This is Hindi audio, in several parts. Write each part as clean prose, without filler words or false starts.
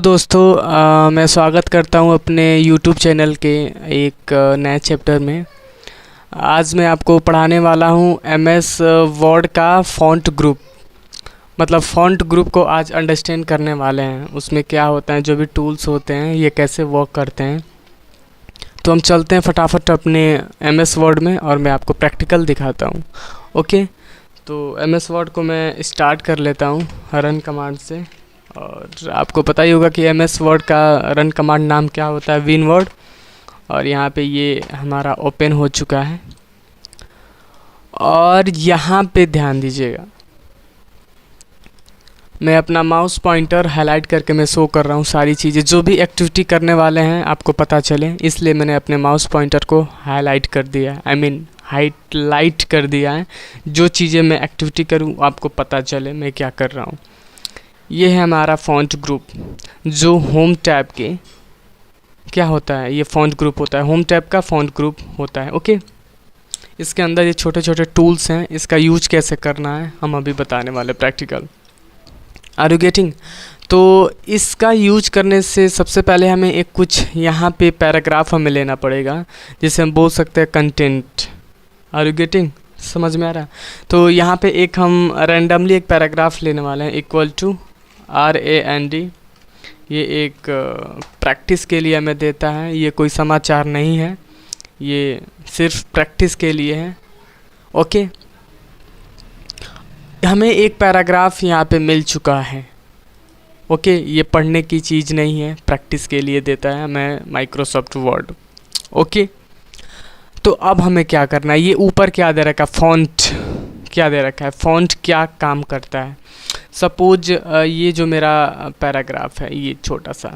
दोस्तों मैं स्वागत करता हूं अपने YouTube चैनल के एक नए चैप्टर में। आज मैं आपको पढ़ाने वाला हूं MS वर्ड का फ़ॉन्ट ग्रुप। मतलब फ़ॉन्ट ग्रुप को आज अंडरस्टैंड करने वाले हैं, उसमें क्या होता है, जो भी टूल्स होते हैं ये कैसे वर्क करते हैं। तो हम चलते हैं फटाफट अपने MS वर्ड में और मैं आपको प्रैक्टिकल दिखाता हूँ। ओके, तो MS वर्ड को मैं स्टार्ट कर लेता हूँ रन कमांड से। और आपको पता ही होगा कि MS वर्ड का रन कमांड नाम क्या होता है, विन वर्ड। और यहाँ पे ये हमारा ओपन हो चुका है और यहाँ पे ध्यान दीजिएगा, मैं अपना माउस पॉइंटर हाईलाइट करके मैं शो कर रहा हूँ सारी चीज़ें, जो भी एक्टिविटी करने वाले हैं आपको पता चले, इसलिए मैंने अपने माउस पॉइंटर को हाईलाइट कर दिया है, हाईलाइट कर दिया है। जो चीज़ें मैं एक्टिविटी करूँ आपको पता चले मैं क्या कर रहा हूँ। ये है हमारा फ़ॉन्ट ग्रुप, जो होम टैब के क्या होता है, ये फ़ॉन्ट ग्रुप होता है, होम टैब का फ़ॉन्ट ग्रुप होता है। ओके, इसके अंदर ये छोटे छोटे टूल्स हैं, इसका यूज कैसे करना है हम अभी बताने वाले प्रैक्टिकल। Are you getting? तो इसका यूज करने से सबसे पहले हमें एक कुछ यहाँ पे पैराग्राफ हमें लेना पड़ेगा, जिसे हम बोल सकते हैं कंटेंट। Are you getting? समझ में आ रहा है? तो यहाँ पे एक हम रैंडमली एक पैराग्राफ लेने वाले हैं, इक्वल टू RAND। ये एक प्रैक्टिस के लिए हमें देता है, ये कोई समाचार नहीं है, ये सिर्फ प्रैक्टिस के लिए है। ओके, हमें एक पैराग्राफ यहाँ पे मिल चुका है। ओके, ये पढ़ने की चीज़ नहीं है, प्रैक्टिस के लिए देता है हमें माइक्रोसॉफ्ट वर्ड। ओके, तो अब हमें क्या करना है, ये ऊपर क्या दे रखा है, फ़ॉन्ट क्या दे रखा है, फ़ॉन्ट क्या काम करता है। सपोज ये जो मेरा पैराग्राफ है ये छोटा सा,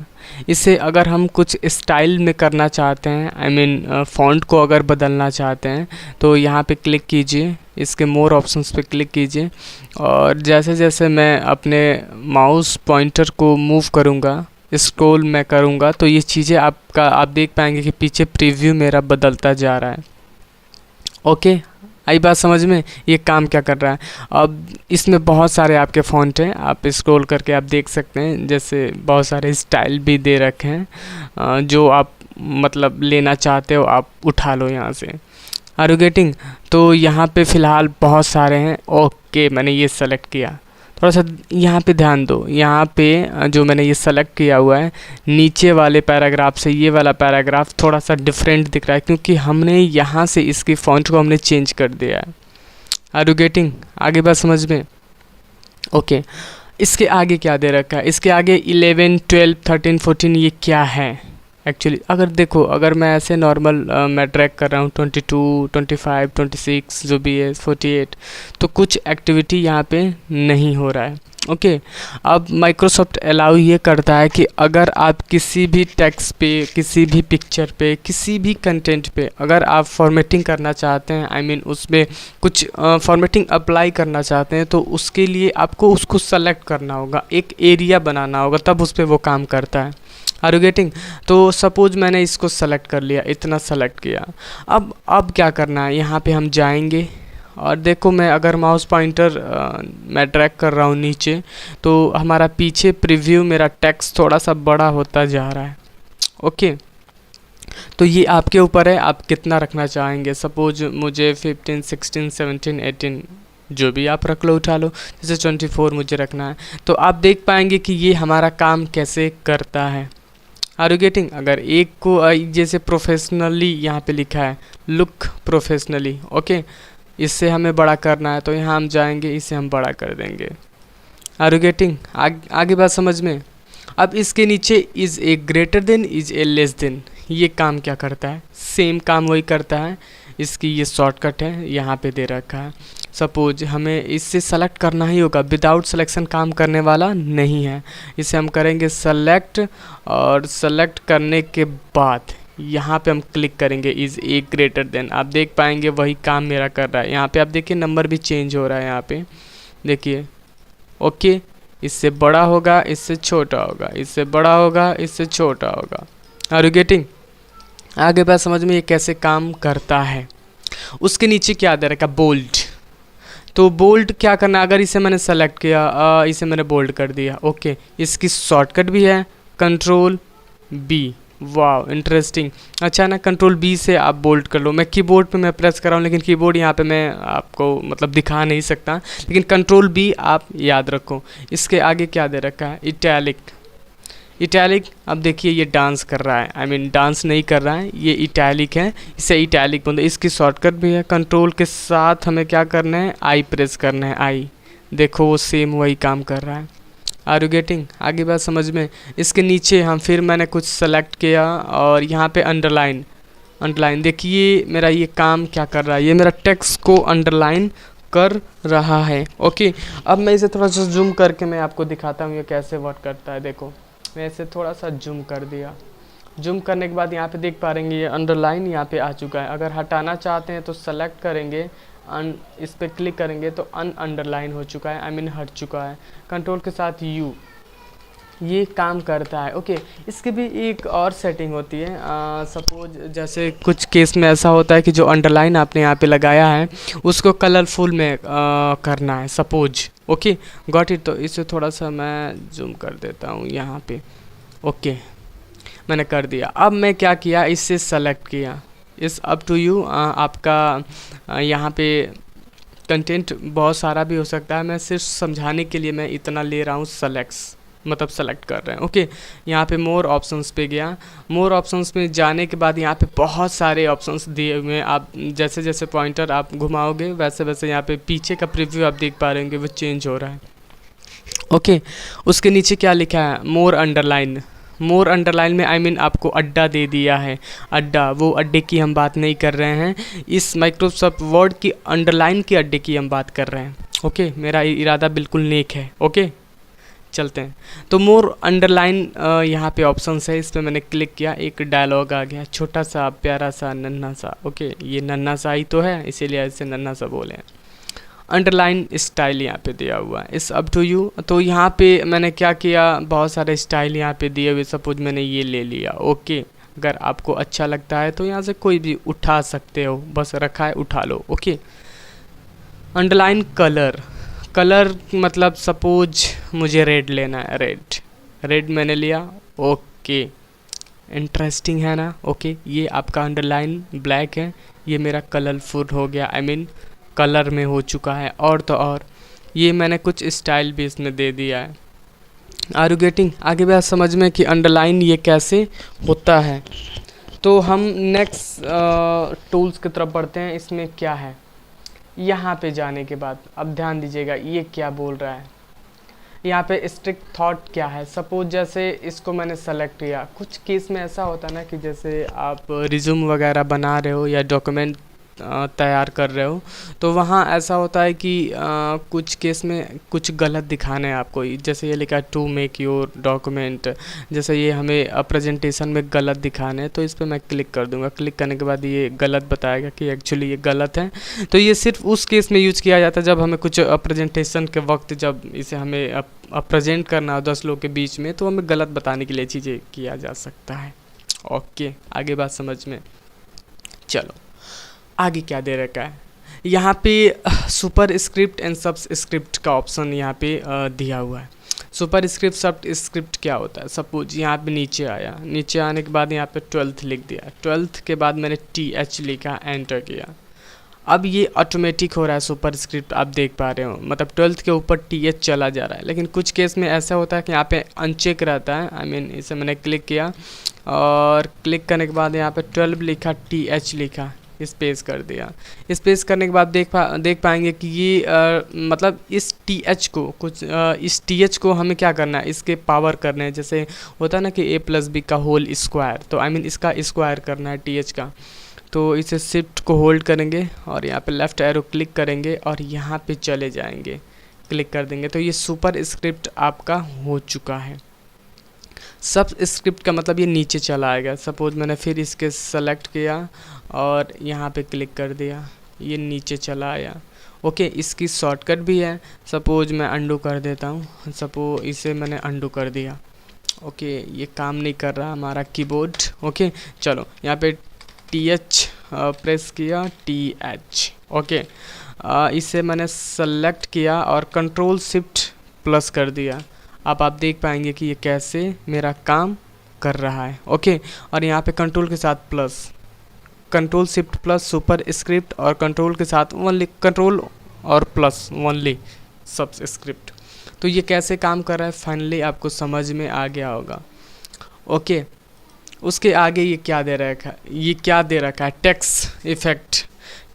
इसे अगर हम कुछ स्टाइल में करना चाहते हैं, आई मीन फ़ॉन्ट को अगर बदलना चाहते हैं, तो यहाँ पे क्लिक कीजिए, इसके मोर ऑप्शंस पे क्लिक कीजिए और जैसे जैसे मैं अपने माउस पॉइंटर को मूव करूँगा, स्क्रॉल मैं करूँगा, तो ये चीज़ें आप देख पाएंगे कि पीछे प्रीव्यू मेरा बदलता जा रहा है। ओके, आई बात समझ में? ये काम क्या कर रहा है। अब इसमें बहुत सारे आपके फ़ॉन्ट हैं, आप स्क्रॉल करके आप देख सकते हैं, जैसे बहुत सारे स्टाइल भी दे रखे हैं, जो आप मतलब लेना चाहते हो आप उठा लो यहाँ से। Are you getting? तो यहाँ पे फ़िलहाल बहुत सारे हैं। ओके, मैंने ये सेलेक्ट किया, थोड़ा सा यहाँ पे ध्यान दो, यहाँ पे जो मैंने ये सेलेक्ट किया हुआ है, नीचे वाले पैराग्राफ से ये वाला पैराग्राफ थोड़ा सा डिफरेंट दिख रहा है, क्योंकि हमने यहाँ से इसकी फ़ॉन्ट को हमने चेंज कर दिया है। Are you getting? आगे बात समझ में? ओके, इसके आगे क्या दे रखा है, इसके आगे 11, 12, 13, 14 ये क्या है एक्चुअली। अगर देखो, अगर मैं ऐसे नॉर्मल मैं ड्रैग कर रहा हूँ 22, 25, 26 जो भी है 48, तो कुछ एक्टिविटी यहाँ पे नहीं हो रहा है। ओके, अब माइक्रोसॉफ्ट अलाउ ये करता है कि अगर आप किसी भी टेक्स्ट पे, किसी भी पिक्चर पे, किसी भी कंटेंट पे अगर आप फॉर्मेटिंग करना चाहते हैं, आई मीन उसमें कुछ फॉर्मेटिंग अप्लाई करना चाहते हैं, तो उसके लिए आपको उसको सेलेक्ट करना होगा, एक एरिया बनाना होगा, तब उस पर वो काम करता है। Are you getting? तो सपोज मैंने इसको सेलेक्ट कर लिया, इतना सेलेक्ट किया, अब क्या करना है, यहाँ पे हम जाएंगे और देखो, मैं अगर माउस पॉइंटर मैं ड्रैग कर रहा हूँ नीचे, तो हमारा पीछे प्रीव्यू मेरा टेक्स्ट थोड़ा सा बड़ा होता जा रहा है। ओके, तो ये आपके ऊपर है, आप कितना रखना चाहेंगे। सपोज मुझे 15, 16, 17, 18 जो भी आप रख लो, उठा लो, जैसे 24 मुझे रखना है, तो आप देख पाएंगे कि ये हमारा काम कैसे करता है। Are you getting? अगर एक को जैसे प्रोफेशनली यहाँ पे लिखा है, लुक प्रोफेशनली, ओके, इससे हमें बड़ा करना है, तो यहाँ हम जाएंगे, इसे हम बड़ा कर देंगे। Are you getting? आगे बात समझ में? अब इसके नीचे is A greater than, is A less than, ये काम क्या करता है, सेम काम वही करता है। इसकी ये शॉर्टकट है, यहाँ पे दे रखा है। सपोज हमें इससे सेलेक्ट करना ही होगा, विदाउट सिलेक्शन काम करने वाला नहीं है। इसे हम करेंगे सेलेक्ट और सेलेक्ट करने के बाद यहाँ पे हम क्लिक करेंगे, इज़ ए ग्रेटर देन, आप देख पाएंगे वही काम मेरा कर रहा है। यहाँ पे आप देखिए नंबर भी चेंज हो रहा है, यहाँ पे देखिए। ओके, इससे बड़ा होगा, इससे छोटा होगा, इससे बड़ा होगा, इससे छोटा होगा। Are you getting? आगे बात समझ में ये कैसे काम करता है। उसके नीचे क्या दे रखा, बोल्ड। तो बोल्ड क्या करना, अगर इसे मैंने सेलेक्ट किया, इसे मैंने बोल्ड कर दिया, ओके, इसकी शॉर्टकट भी है, कंट्रोल बी, वाह इंटरेस्टिंग। अच्छा ना, कंट्रोल बी से आप बोल्ड कर लो। मैं कीबोर्ड पे मैं प्रेस कर रहा हूँ, लेकिन कीबोर्ड यहाँ पे मैं आपको मतलब दिखा नहीं सकता, लेकिन कंट्रोल बी आप याद रखो। इसके आगे क्या दे रखा है, इटैलिक। इटैलिक, अब देखिए ये डांस कर रहा है, आई मीन डांस नहीं कर रहा है, ये इटैलिक है, इसे इटैलिक बोलते हैं। इसकी शॉर्टकट भी है, कंट्रोल के साथ हमें क्या करना है, आई प्रेस करना है, आई। देखो वो सेम वही काम कर रहा है। आर यू गेटिंग, आगे बात समझ में। इसके नीचे हम फिर मैंने कुछ सेलेक्ट किया और यहाँ पे अंडरलाइन, अंडरलाइन देखिए मेरा ये काम क्या कर रहा है, ये मेरा टेक्स्ट को अंडरलाइन कर रहा है। ओके, अब मैं इसे थोड़ा सा जूम करके मैं आपको दिखाता हूँ ये कैसे वर्क करता है। देखो मैं इसे थोड़ा सा जूम कर दिया। जूम करने के बाद यहाँ पे देख पा रहेंगे ये अंडरलाइन यहाँ पे आ चुका है। अगर हटाना चाहते हैं तो सेलेक्ट करेंगे, इस पर क्लिक करेंगे तो अंडरलाइन हो चुका है, आई मीन हट चुका है। कंट्रोल के साथ यू, ये काम करता है। ओके, इसकी भी एक और सेटिंग होती है। सपोज जैसे कुछ केस में ऐसा होता है कि जो अंडरलाइन आपने यहाँ पे लगाया है उसको कलरफुल में करना है सपोज। Okay got it. तो इसे थोड़ा सा मैं जूम कर देता हूँ यहाँ पे। ओके मैंने कर दिया। अब मैं क्या किया, इससे सेलेक्ट किया, इस अप टू यू। आपका यहाँ पे कंटेंट बहुत सारा भी हो सकता है, मैं सिर्फ समझाने के लिए मैं इतना ले रहा हूँ, सेलेक्ट्स मतलब सेलेक्ट कर रहे हैं। ओके, यहाँ पे मोर ऑप्शंस पे गया। मोर ऑप्शंस में जाने के बाद यहाँ पे बहुत सारे ऑप्शंस दिए हुए हैं। आप जैसे जैसे पॉइंटर आप घुमाओगे वैसे वैसे यहाँ पे पीछे का प्रीव्यू आप देख पा रहे होंगे वो चेंज हो रहा है। ओके, उसके नीचे क्या लिखा है, मोर अंडरलाइन। मोर अंडरलाइन में आई मीन आपको अड्डा दे दिया है। अड्डा, वो अड्डे की हम बात नहीं कर रहे हैं, इस माइक्रोसॉफ्ट वर्ड की अंडरलाइन की अड्डे की हम बात कर रहे हैं। ओके, मेरा इरादा बिल्कुल नेक है। ओके चलते हैं। तो मोर अंडरलाइन यहाँ पे ऑप्शंस है, इस पर मैंने क्लिक किया, एक डायलॉग आ गया, छोटा सा प्यारा सा नन्हा सा। ओके, ये नन्हा सा ही तो है, इसीलिए इसे नन्हा सा बोले हैं। अंडरलाइन स्टाइल यहाँ पे दिया हुआ है, इस अप टू यू। तो यहाँ पे मैंने क्या किया, बहुत सारे स्टाइल यहाँ पे दिए हुए, सपोज मैंने ये ले लिया। ओके, अगर आपको अच्छा लगता है तो यहाँ से कोई भी उठा सकते हो, बस रखा है उठा लो। Okay, underline colour. कलर मतलब सपोज मुझे रेड लेना है, रेड, रेड मैंने लिया। ओके, इंटरेस्टिंग है ना। ओके, ये आपका अंडरलाइन ब्लैक है, ये मेरा कलरफुल हो गया, आई मीन कलर में हो चुका है। और तो और ये मैंने कुछ स्टाइल भी इसमें दे दिया है। आर यू गेटिंग, आगे बात समझ में कि अंडरलाइन ये कैसे होता है। तो हम नेक्स्ट टूल्स की तरफ बढ़ते हैं। इसमें क्या है, यहाँ पे जाने के बाद अब ध्यान दीजिएगा ये क्या बोल रहा है। यहाँ पे स्ट्रिक्ट थॉट क्या है, सपोज जैसे इसको मैंने सेलेक्ट किया। कुछ केस में ऐसा होता है ना कि जैसे आप रिज्यूम वगैरह बना रहे हो या डॉक्यूमेंट तैयार कर रहे हो, तो वहाँ ऐसा होता है कि कुछ केस में कुछ गलत दिखाना है आपको। जैसे ये लिखा है टू मेक योर डॉक्यूमेंट, जैसे ये हमें प्रेजेंटेशन में गलत दिखाना है, तो इस पर मैं क्लिक कर दूंगा। क्लिक करने के बाद ये गलत बताएगा कि एक्चुअली ये गलत है। तो ये सिर्फ उस केस में यूज किया जाता है जब हमें कुछ प्रेजेंटेशन के वक्त जब इसे हमें प्रेजेंट करना हो 10 लोग के बीच में, तो हमें गलत बताने के लिए चीज़ें किया जा सकता है। ओके, आगे बात समझ में। चलो आगे क्या दे रखा है, यहाँ पे सुपर स्क्रिप्ट एंड सब स्क्रिप्ट का ऑप्शन यहाँ पे दिया हुआ है। सुपर स्क्रिप्ट सब स्क्रिप्ट क्या होता है, सपोज यहाँ पे नीचे आया, नीचे आने के बाद यहाँ पे 12th लिख दिया, 12th के बाद मैंने TH लिखा, एंटर किया। अब ये ऑटोमेटिक हो रहा है सुपर स्क्रिप्ट, आप देख पा रहे हो, मतलब 12th के ऊपर TH चला जा रहा है। लेकिन कुछ केस में ऐसा होता है कि यहाँ पे अनचेक रहता है, आई मीन इसे मैंने क्लिक किया और क्लिक करने के बाद यहाँ पे 12 लिखा, TH लिखा, स्पेस कर दिया। स्पेस करने के बाद देख पाएंगे कि ये मतलब इस TH को इस TH को हमें क्या करना है, इसके पावर करने हैं। जैसे होता है ना कि A+B का होल स्क्वायर, तो आई मीन इसका स्क्वायर करना है TH का। तो इसे शिफ्ट को होल्ड करेंगे और यहाँ पे लेफ़्ट एरो क्लिक करेंगे और यहाँ पे चले जाएंगे, क्लिक कर देंगे, तो ये सुपर स्क्रिप्ट आपका हो चुका है। सब स्क्रिप्ट का मतलब ये नीचे चला आएगा। सपोज मैंने फिर इसके सेलेक्ट किया और यहाँ पे क्लिक कर दिया, ये नीचे चला आया। ओके, इसकी शॉर्टकट भी है, सपोज मैं अंडू कर देता हूँ, सपोज इसे मैंने अंडू कर दिया। ओके, ये काम नहीं कर रहा हमारा कीबोर्ड। ओके चलो, यहाँ पे TH प्रेस किया, TH। ओके, इसे मैंने सेलेक्ट किया और कंट्रोल शिफ्ट प्लस कर दिया। अब आप देख पाएंगे कि ये कैसे मेरा काम कर रहा है। ओके, और यहाँ पे कंट्रोल के साथ plus, control shift plus super script, और कंट्रोल के साथ ओनली कंट्रोल और प्लस ओनली सब स्क्रिप्ट। तो ये कैसे काम कर रहा है फाइनली आपको समझ में आ गया होगा। ओके, उसके आगे ये क्या दे रखा है, ये क्या दे रखा है, टेक्स्ट इफेक्ट।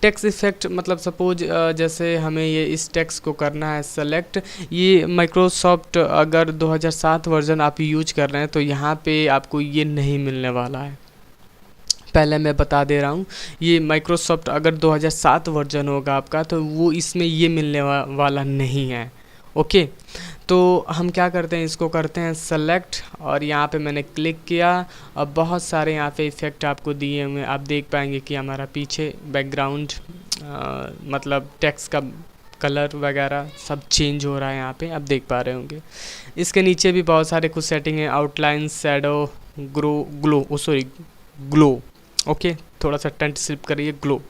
टेक्स्ट इफेक्ट मतलब सपोज जैसे हमें ये इस टेक्स्ट को करना है सेलेक्ट, ये माइक्रोसॉफ्ट अगर 2007 वर्जन आप यूज कर रहे हैं तो यहाँ पे आपको ये नहीं मिलने वाला है। पहले मैं बता दे रहा हूँ, ये माइक्रोसॉफ्ट अगर 2007 वर्जन होगा आपका तो वो इसमें ये मिलने वाला नहीं है। ओके, तो हम क्या करते हैं, इसको करते हैं सेलेक्ट, और यहाँ पे मैंने क्लिक किया। अब बहुत सारे यहाँ पे इफ़ेक्ट आपको दिए हुए, आप देख पाएंगे कि हमारा पीछे बैकग्राउंड मतलब टेक्स्ट का कलर वगैरह सब चेंज हो रहा है, यहाँ पे आप देख पा रहे होंगे। इसके नीचे भी बहुत सारे कुछ सेटिंग है, आउटलाइन, शैडो, ग्लो। ओके, थोड़ा सा टेंट स्लिप करिए, ग्लो,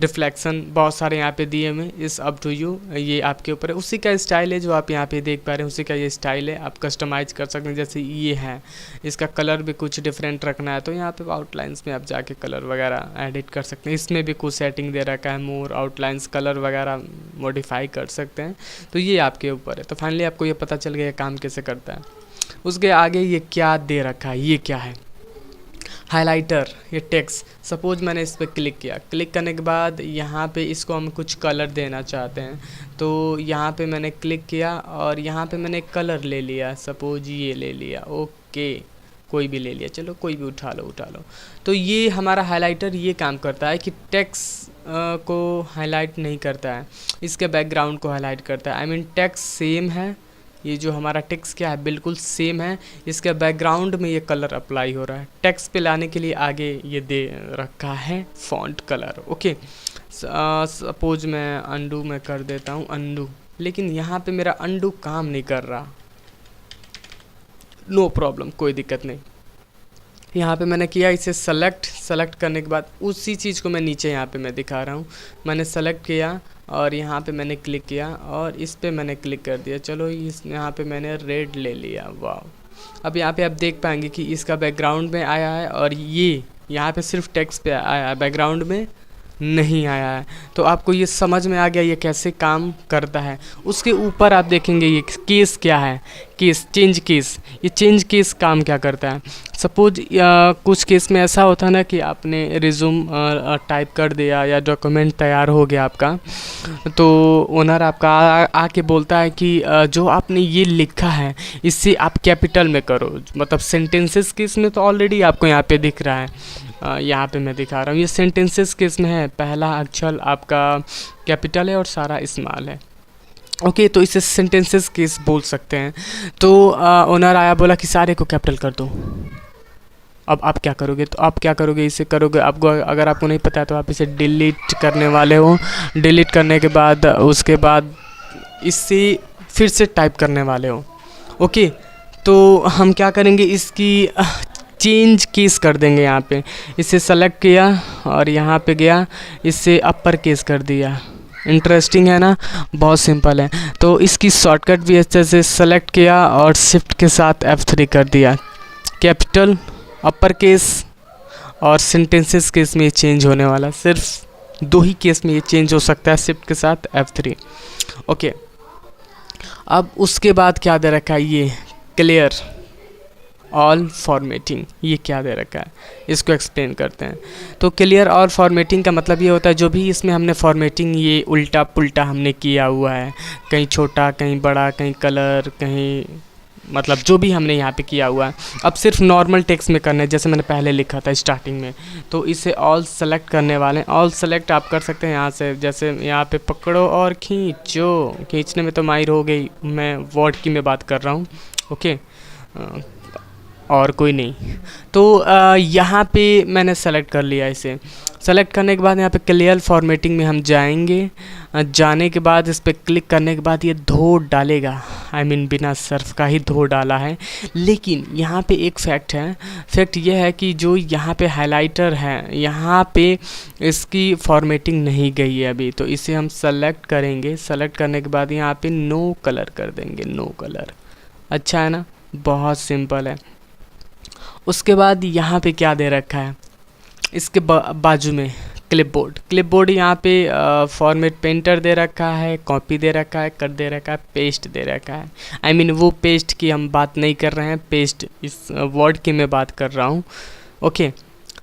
रिफ्लेक्शन, बहुत सारे यहाँ पे दिए हुए, इस अप टू यू, ये आपके ऊपर है। उसी का स्टाइल है जो आप यहाँ पे देख पा रहे हैं, उसी का ये स्टाइल है, आप कस्टमाइज कर सकते हैं। जैसे ये है, इसका कलर भी कुछ डिफरेंट रखना है तो यहाँ पे आउटलाइंस में आप जाके कलर वगैरह एडिट कर सकते हैं। इसमें भी कुछ सेटिंग दे रखा है, मोर आउटलाइंस, कलर वगैरह मॉडिफाई कर सकते हैं, तो ये आपके ऊपर है। तो फाइनली आपको ये पता चल गया काम कैसे करता है। उसके आगे ये क्या दे रखा है, ये क्या है, हाइलाइटर, ये टेक्स्ट। सपोज मैंने इस पर क्लिक किया, क्लिक करने के बाद यहाँ पे इसको हम कुछ कलर देना चाहते हैं, तो यहाँ पे मैंने क्लिक किया और यहाँ पे मैंने कलर ले लिया, सपोज ये ले लिया। ओके, कोई भी ले लिया, चलो कोई भी उठा लो। तो ये हमारा हाइलाइटर ये काम करता है कि टेक्स्ट को हाईलाइट नहीं करता है, इसके बैकग्राउंड को हाईलाइट करता है। आई मीन टेक्स्ट सेम है, ये जो हमारा टेक्स्ट क्या है बिल्कुल सेम है, इसके बैकग्राउंड में ये कलर अप्लाई हो रहा है। टेक्स्ट पे लाने के लिए आगे ये दे रखा है फॉन्ट कलर। ओके, सपोज मैं अंडू में कर देता हूँ अंडू, लेकिन यहाँ पे मेरा अंडू काम नहीं कर रहा। नो प्रॉब्लम, कोई दिक्कत नहीं। यहाँ पे मैंने किया इसे सेलेक्ट करने के बाद उसी चीज़ को मैं नीचे यहाँ पे मैं दिखा रहा हूँ, मैंने सेलेक्ट किया और यहाँ पे मैंने क्लिक किया और इस पे मैंने क्लिक कर दिया। चलो इस यहाँ पे मैंने रेड ले लिया, वाह। अब यहाँ पे आप देख पाएंगे कि इसका बैकग्राउंड में आया है और ये यहाँ पे सिर्फ टेक्स्ट पे आया है, बैकग्राउंड में नहीं आया है। तो आपको ये समझ में आ गया ये कैसे काम करता है। उसके ऊपर आप देखेंगे ये केस क्या है, केस, चेंज केस। ये चेंज केस काम क्या करता है, सपोज कुछ केस में ऐसा होता है ना कि आपने रिज्यूम टाइप कर दिया या डॉक्यूमेंट तैयार हो गया आपका, तो ओनर आपका आके बोलता है कि जो आपने ये लिखा है इससे आप कैपिटल में करो। मतलब सेंटेंसेस केस में तो ऑलरेडी आपको यहाँ पे दिख रहा है, यहाँ पे मैं दिखा रहा हूँ, ये सेंटेंसेस केस में है, पहला अक्षर आपका कैपिटल है और सारा स्मॉल है। ओके, तो इसे सेंटेंसेस केस बोल सकते हैं। तो ओनर आया, बोला कि सारे को कैपिटल कर दो। अब आप क्या करोगे, तो आप क्या करोगे, इसे करोगे, आपको अगर आपको नहीं पता है तो आप इसे डिलीट करने वाले हो। डिलीट करने के बाद उसके बाद इससे फिर से टाइप करने वाले हो। ओके, तो हम क्या करेंगे, इसकी चेंज केस कर देंगे। यहाँ पे इसे सेलेक्ट किया और यहाँ पे गया, इससे अपर केस कर दिया। इंटरेस्टिंग है ना, बहुत सिंपल है। तो इसकी शॉर्टकट भी अच्छे से सेलेक्ट किया और शिफ्ट के साथ F3 कर दिया। कैपिटल, अपर केस और सेंटेंसेस केस में ये चेंज होने वाला, सिर्फ 2 ही केस में ये चेंज हो सकता है, शिफ्ट के साथ F3। ओके, अब उसके बाद क्या दे रखा है, ये क्लियर ऑल फॉर्मेटिंग, ये क्या दे रखा है, इसको एक्सप्लेन करते हैं। तो क्लियर ऑल फॉर्मेटिंग का मतलब ये होता है जो भी इसमें हमने फॉर्मेटिंग ये उल्टा पुल्टा हमने किया हुआ है, कहीं छोटा कहीं बड़ा, कहीं कलर, कहीं मतलब जो भी हमने यहाँ पे किया हुआ है, अब सिर्फ नॉर्मल टेक्स्ट में करना है जैसे मैंने पहले लिखा था स्टार्टिंग में। तो इसे ऑल सेलेक्ट करने वाले हैं। ऑल सेलेक्ट आप कर सकते हैं यहाँ से, जैसे यहाँ पे पकड़ो और खींचो। खींचने में तो माहिर हो गई, मैं वर्ड की में बात कर रहा हूँ। ओके, और कोई नहीं। तो यहाँ पे मैंने सेलेक्ट कर लिया। इसे सेलेक्ट करने के बाद यहाँ पे क्लियर फॉर्मेटिंग में हम जाएंगे। जाने के बाद इस पर क्लिक करने के बाद ये धो डालेगा, आई मीन बिना सर्फ का ही धो डाला है। लेकिन यहाँ पे एक फैक्ट है, फैक्ट ये है कि जो यहाँ पे हाइलाइटर है यहाँ पे इसकी फॉर्मेटिंग नहीं गई है अभी। तो इसे हम सेलेक्ट करेंगे, सेलेक्ट करने के बाद यहाँ पे नो कलर कर देंगे, नो कलर। अच्छा है ना, बहुत सिंपल है। उसके बाद यहाँ पे क्या दे रखा है, इसके बाजू में क्लिपबोर्ड यहाँ पे फॉर्मेट पेंटर दे रखा है, कॉपी दे रखा है, कट दे रखा है, पेस्ट दे रखा है। आई मीन वो पेस्ट की हम बात नहीं कर रहे हैं, पेस्ट इस वर्ड की मैं बात कर रहा हूँ। ओके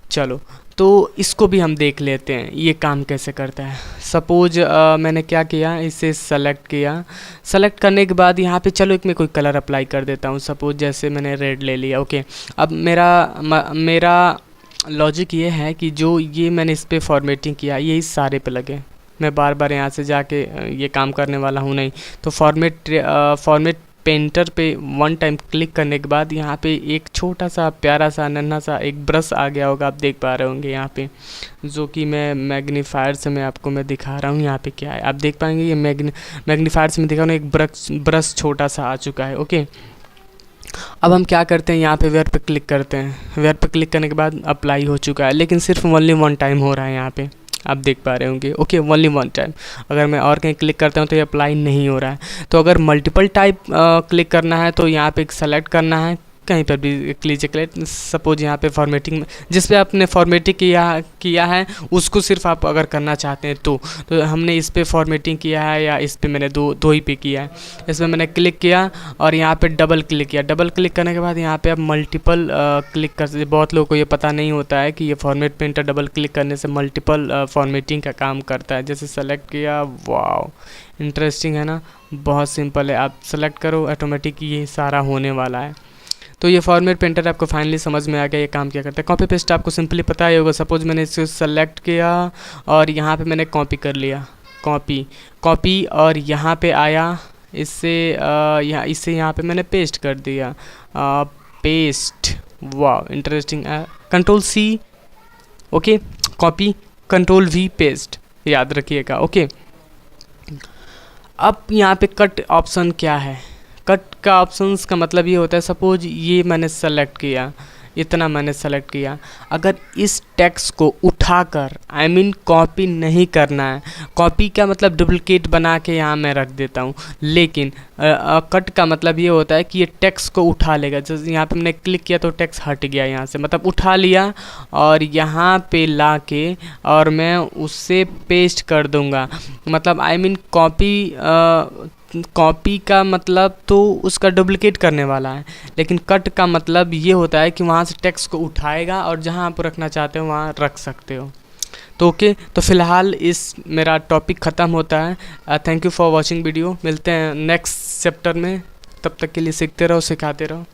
चलो, तो इसको भी हम देख लेते हैं ये काम कैसे करता है। सपोज मैंने क्या किया, इसे सेलेक्ट किया। सेलेक्ट करने के बाद यहाँ पे चलो एक मैं कोई कलर अप्लाई कर देता हूँ। सपोज जैसे मैंने रेड ले लिया। ओके, अब मेरा लॉजिक ये है कि जो ये मैंने इस पर फॉर्मेटिंग किया यही सारे पे लगे। मैं बार बार यहाँ से जाके ये काम करने वाला हूँ नहीं। तो फॉर्मेट पेंटर पे वन टाइम क्लिक करने के बाद यहाँ पे एक छोटा सा प्यारा सा नन्हा सा एक ब्रश आ गया होगा, आप देख पा रहे होंगे यहाँ पे, जो कि मैं मैग्नीफायर से मैं दिखा रहा हूँ। यहाँ पे क्या है आप देख पाएंगे, ये मैग्नीफायर से मैं दिखा रहा हूँ, एक ब्रश छोटा सा आ चुका है। ओके, अब हम क्या करते हैं, यहाँ पे वेयर पे क्लिक करते हैं। वेयर पे क्लिक करने के बाद अप्लाई हो चुका है, लेकिन सिर्फ ओनली वन टाइम हो रहा है यहाँ पे, आप देख पा रहे होंगे। Okay, only one time. अगर मैं और कहीं क्लिक करता हूँ तो ये अप्लाई नहीं हो रहा है। तो अगर मल्टीपल टाइप क्लिक करना है तो यहाँ पे सेलेक्ट करना है, कहीं पर भी क्लिक। सपोज यहाँ पे फॉर्मेटिंग जिस पे आपने फॉर्मेटिंग किया है उसको सिर्फ आप अगर करना चाहते हैं तो हमने इस पे फॉर्मेटिंग किया है या इस पे मैंने दो ही पे किया है। इसमें मैंने क्लिक किया और यहाँ पे डबल क्लिक किया। डबल क्लिक करने के बाद यहाँ पे आप मल्टीपल क्लिक कर सकते। बहुत लोगों को ये पता नहीं होता है कि ये फॉर्मेट पेंटर डबल क्लिक करने से मल्टीपल फॉर्मेटिंग का काम करता है। जैसे सेलेक्ट किया, वाओ इंटरेस्टिंग है ना, बहुत सिंपल है। आप सेलेक्ट करो, ऑटोमेटिक ये सारा होने वाला है। तो ये फॉर्मेट पेंटर आपको फाइनली समझ में आ गया ये काम क्या करता है। कॉपी पेस्ट आपको सिंपली पता ही होगा। सपोज मैंने इसे सेलेक्ट किया और यहाँ पे मैंने कॉपी कर लिया, कॉपी और यहाँ पे आया, इसे यहाँ पे मैंने पेस्ट कर दिया, पेस्ट। वाह interesting. Control C, okay, copy, control V, paste, याद रखिएगा। ओके, अब यहाँ पे कट ऑप्शन क्या है, कट का ऑप्शंस का मतलब ये होता है, सपोज ये मैंने सेलेक्ट किया, इतना मैंने सेलेक्ट किया, अगर इस टेक्स्ट को उठाकर आई मीन कॉपी नहीं करना है, कॉपी का मतलब डुप्लिकेट बना के यहाँ मैं रख देता हूँ, लेकिन कट का मतलब ये होता है कि ये टेक्स्ट को उठा लेगा। जैसे यहाँ पे मैंने क्लिक किया तो टेक्स्ट हट गया यहाँ से, मतलब उठा लिया और यहाँ पे ला के और मैं उससे पेस्ट कर दूँगा। मतलब आई मीन कॉपी का मतलब तो उसका डुप्लिकेट करने वाला है, लेकिन कट का मतलब ये होता है कि वहाँ से टेक्स्ट को उठाएगा और जहाँ आप रखना चाहते हो वहाँ रख सकते हो। तो ओके, तो फिलहाल इस मेरा टॉपिक ख़त्म होता है। Thank you for watching video. मिलते हैं नेक्स्ट चैप्टर में, तब तक के लिए सीखते रहो, सिखाते रहो।